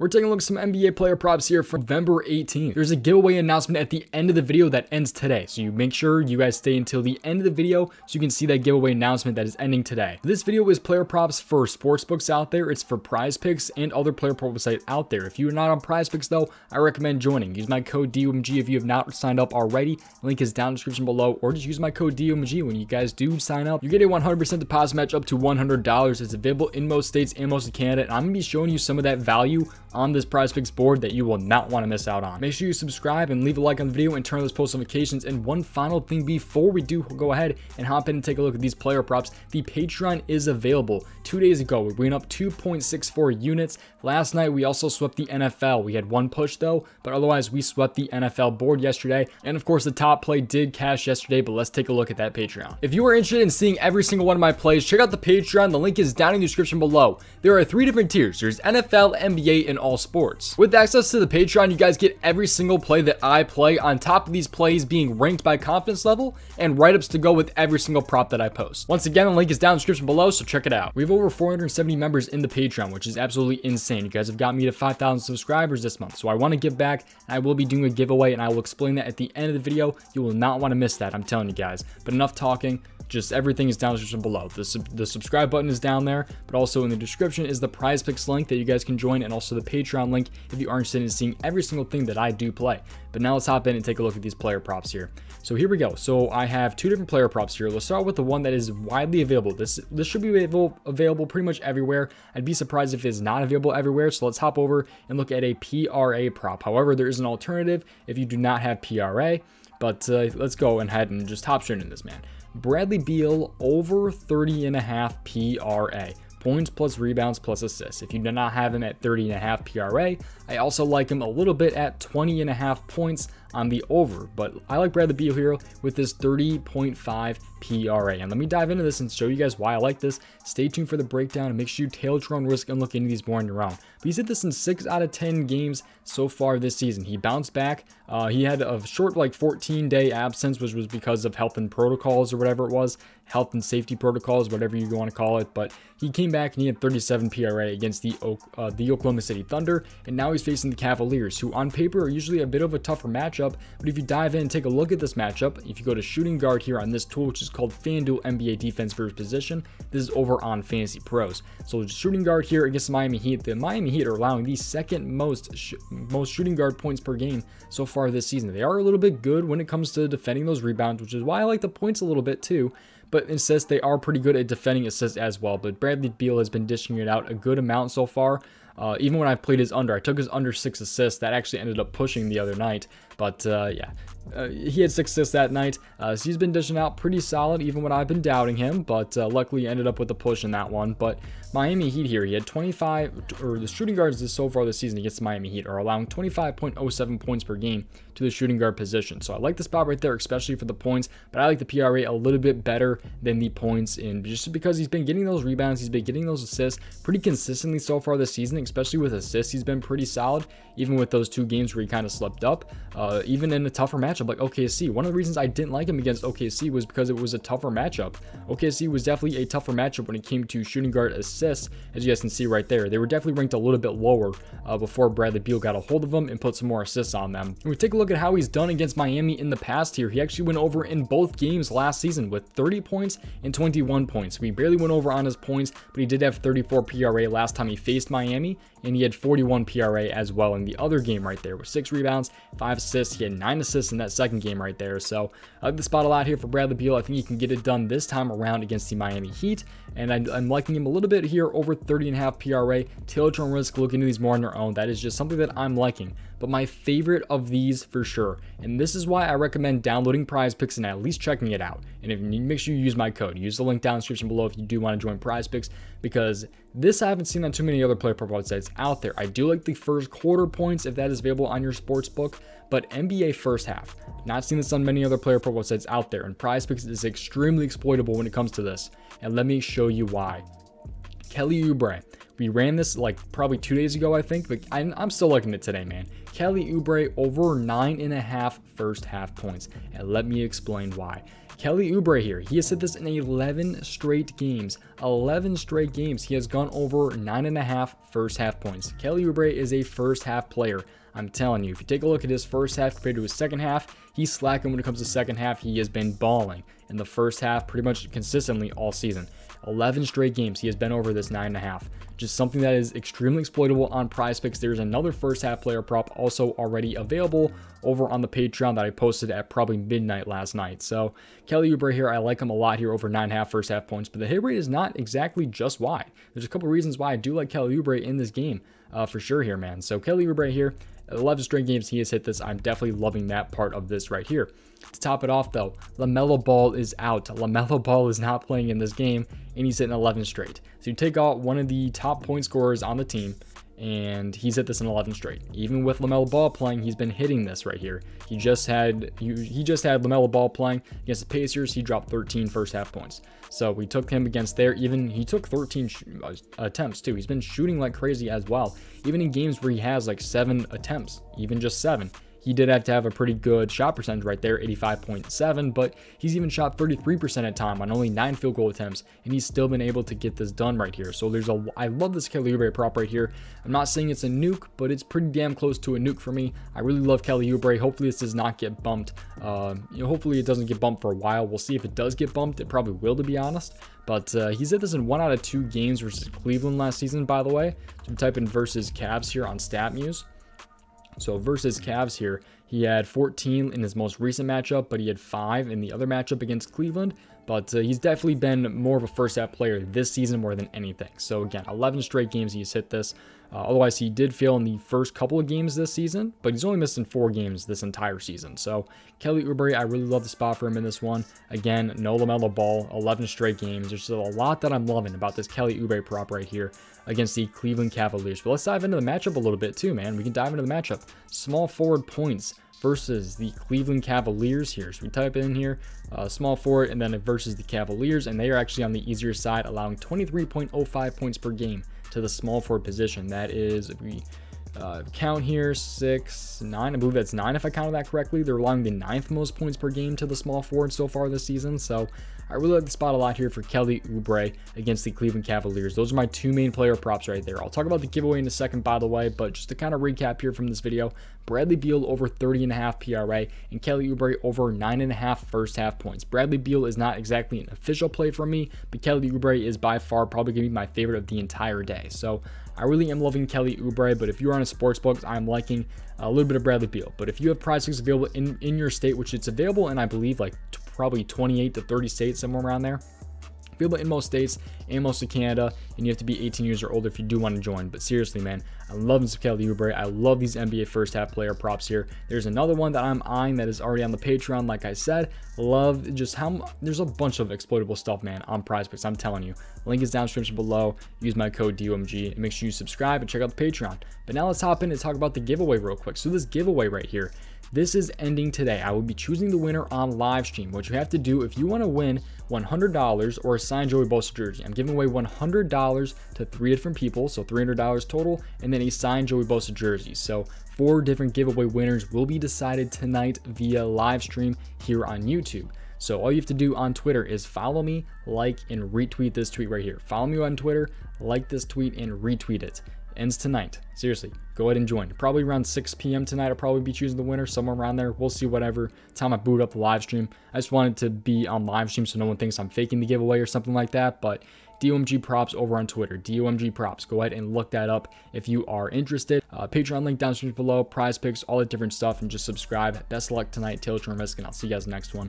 We're taking a look at some NBA player props here from November 18th. There's a giveaway announcement at the end of the video that ends today. So you make sure you guys stay until the end of the video so you can see that giveaway announcement that is ending today. This video is player props for sportsbooks out there. It's for prizepicks and other player prop sites out there. If you're not on prizepicks though, I recommend joining. Use my code DOMG if you have not signed up already. Link is down in the description below, or just use my code DOMG when you guys do sign up. You get a 100% deposit match up to $100. It's available in most states and most of Canada. And I'm going to be showing you some of that value on this prizepicks board that you will not want to miss out on. Make sure you subscribe and leave a like on the video and turn on those post notifications. And one final thing before we do go ahead and hop in and take a look at these player props, the Patreon is available. 2 days ago, we went up 2.64 units. Last night, we also swept the NFL. We had one push though, but otherwise we swept the NFL board yesterday. And of course, the top play did cash yesterday, but let's take a look at that Patreon. If you are interested in seeing every single one of my plays, check out the Patreon. The link is down in the description below. There are 3 different tiers. There's NFL, NBA, and all sports. With access to the Patreon, you guys get every single play that I play, on top of these plays being ranked by confidence level and write-ups to go with every single prop that I post. Once again, the link is down in the description below, so check it out. We have over 470 members in the Patreon, which is absolutely insane. You guys have got me to 5,000 subscribers this month, so I want to give back, and I will be doing a giveaway, and I will explain that at the end of the video. You will not want to miss that, I'm telling you guys. But enough talking. Just everything is down in the description below. The subscribe button is down there, but also in the description is the prizepicks link that you guys can join, and also the Patreon link if you are interested in seeing every single thing that I do play. But now let's hop in and take a look at these player props here. So here we go. So I have 2 different player props here. Let's start with the one that is widely available. This should be available pretty much everywhere. I'd be surprised if it's not available everywhere. So let's hop over and look at a PRA prop. However, there is an alternative if you do not have PRA. But let's go ahead and just hop straight in this, man. Bradley Beal over 30.5 PRA. Points plus rebounds plus assists. If you do not have him at 30.5 PRA, I also like him a little bit at 20.5 points on the over, but I like Bradley Beal here with this 30.5 PRA. And let me dive into this and show you guys why I like this. Stay tuned for the breakdown and make sure you tail your own risk and look into these more on your own. But he's hit this in 6 out of 10 games so far this season. He bounced back. He had a short 14-day absence, which was because of health and protocols or whatever it was. Health and safety protocols, whatever you want to call it. But he came back and he had 37 PRA against the Oklahoma City Thunder. And now he's facing the Cavaliers, who on paper are usually a bit of a tougher matchup. But if you dive in and take a look at this matchup, if you go to shooting guard here on this tool, which is called FanDuel NBA Defense versus Position, this is over on Fantasy Pros. So shooting guard here against the Miami Heat. The Miami Heat are allowing the second most shooting guard points per game so far this season. They are a little bit good when it comes to defending those rebounds, which is why I like the points a little bit too. But in assists, they are pretty good at defending assists as well. But Bradley Beal has been dishing it out a good amount so far. Even when I've played his under, I took his under 6 assists. That actually ended up pushing the other night. But yeah, he had 6 assists that night. So he's been dishing out pretty solid, even when I've been doubting him. But luckily, ended up with a push in that one. But Miami Heat here, he had 25, or the shooting guards so far this season against the Miami Heat are allowing 25.07 points per game to the shooting guard position. So I like the spot right there, especially for the points. But I like the PRA a little bit better than the points, in just because he's been getting those rebounds, he's been getting those assists pretty consistently so far this season, especially with assists. He's been pretty solid, even with those 2 games where he kind of slept up. Even in a tougher matchup like OKC. One of the reasons I didn't like him against OKC was because it was a tougher matchup. OKC was definitely a tougher matchup when it came to shooting guard assists, as you guys can see right there. They were definitely ranked a little bit lower before Bradley Beal got a hold of them and put some more assists on them. And we take a look at how he's done against Miami in the past here. He actually went over in both games last season with 30 points and 21 points. We barely went over on his points, but he did have 34 PRA last time he faced Miami, and he had 41 PRA as well in the other game right there with 6 rebounds, 5 assists. He had 9 assists in that second game right there. So I like the spot a lot here for Bradley Beal. I think he can get it done this time around against the Miami Heat, and I'm liking him a little bit here over 30.5 PRA. Tail your own risk, look into these more on your own. That is just something that I'm liking. But my favorite of these for sure, and this is why I recommend downloading prizepicks and at least checking it out. And if you make sure you use my code, use the link down in the description below if you do want to join prizepicks, because this I haven't seen on too many other player prop sites out there. I do like the first quarter points if that is available on your sports book, but NBA first half, not seen this on many other player prop sites out there, and prizepicks is extremely exploitable when it comes to this. And let me show you why. Kelly Oubre. We ran this probably 2 days ago, I think, but I'm still liking it today, man. Kelly Oubre over 9.5 first half points, and let me explain why. Kelly Oubre here. He has hit this in 11 straight games. 11 straight games. He has gone over 9.5 first half points. Kelly Oubre is a first half player. I'm telling you, if you take a look at his first half compared to his second half, he's slacking when it comes to second half. He has been balling in the first half pretty much consistently all season. 11 straight games he has been over this 9.5. Just something that is extremely exploitable on prizepicks. There's another first half player prop also already available over on the Patreon that I posted at probably midnight last night. So Kelly Oubre here, I like him a lot here, over 9.5 first half points, but the hit rate is not exactly just why. There's a couple reasons why I do like Kelly Oubre in this game for sure here, man. So Kelly Oubre here, 11 straight games he has hit this. I'm definitely loving that part of this right here. To top it off though, LaMelo Ball is out. LaMelo Ball is not playing in this game, and he's hitting 11 straight. So you take out one of the top point scorers on the team, and he's hit this in 11 straight. Even with LaMelo Ball playing, he's been hitting this right here. He just had LaMelo Ball playing against the Pacers. He dropped 13 first half points. So we took him against there. Even he took 13 attempts too. He's been shooting like crazy as well. Even in games where he has like 7 attempts, even just 7. He did have to have a pretty good shot percentage right there, 85.7, but he's even shot 33% at time on only 9 field goal attempts, and he's still been able to get this done right here. So I love this Kelly Oubre prop right here. I'm not saying it's a nuke, but it's pretty damn close to a nuke for me. I really love Kelly Oubre. Hopefully this does not get bumped. Hopefully it doesn't get bumped for a while. We'll see if it does get bumped. It probably will, to be honest. But he's hit this in 1 out of 2 games versus Cleveland last season, by the way. So we type in versus Cavs here on Statmuse. So versus Cavs here, he had 14 in his most recent matchup, but he had 5 in the other matchup against Cleveland. But he's definitely been more of a first half player this season more than anything. So again, 11 straight games he's hit this. Otherwise, he did fail in the first couple of games this season, but he's only missed in 4 games this entire season. So Kelly Oubre, I really love the spot for him in this one. Again, no LaMelo Ball, 11 straight games. There's still a lot that I'm loving about this Kelly Oubre prop right here against the Cleveland Cavaliers. But let's dive into the matchup a little bit too, man. We can dive into the matchup. Small forward points versus the Cleveland Cavaliers here. So we type in here, small forward, and then it versus the Cavaliers, and they are actually on the easier side, allowing 23.05 points per game to the small forward position. That is, if we count here, 6, 9, I believe that's 9 if I counted that correctly. They're allowing the 9th most points per game to the small forward so far this season. So I really like the spot a lot here for Kelly Oubre against the Cleveland Cavaliers. Those are my 2 main player props right there. I'll talk about the giveaway in a second, by the way, but just to kind of recap here from this video, Bradley Beal over 30.5 PRA and Kelly Oubre over 9.5 first half points. Bradley Beal is not exactly an official play for me, but Kelly Oubre is by far probably going to be my favorite of the entire day. So I really am loving Kelly Oubre, but if you're on a sports book, I'm liking a little bit of Bradley Beal. But if you have prizepicks available in your state, which it's available in, I believe, like probably 28 to 30 states, somewhere around there. Available in most states and most of Canada, and you have to be 18 years or older if you do want to join. But seriously, man, I love this Kelly Oubre. I love these NBA first half player props here. There's another one that I'm eyeing that is already on the Patreon, like I said. Love just how there's a bunch of exploitable stuff, man, on prizepicks. I'm telling you. Link is down description below. Use my code DOMG and make sure you subscribe and check out the Patreon. But now let's hop in and talk about the giveaway real quick. So this giveaway right here, this is ending today. I will be choosing the winner on live stream. What you have to do if you want to win $100 or a signed Joey Bosa jersey, I'm giving away $100 to 3 different people, so $300 total, and then a signed Joey Bosa jersey. So 4 different giveaway winners will be decided tonight via live stream here on YouTube. So all you have to do on Twitter is follow me, like, and retweet this tweet right here. Follow me on Twitter, like this tweet, and retweet it. Ends tonight. Seriously, go ahead and join. Probably around 6 p.m. tonight, I'll probably be choosing the winner, somewhere around there. We'll see whatever time I boot up the live stream. I just wanted to be on live stream so no one thinks I'm faking the giveaway or something like that. But DOMG Props over on Twitter. DOMG Props. Go ahead and look that up if you are interested. Patreon link down below, prizepicks, all that different stuff, and just subscribe. Best of luck tonight, Taylor Risk, and I'll see you guys next one.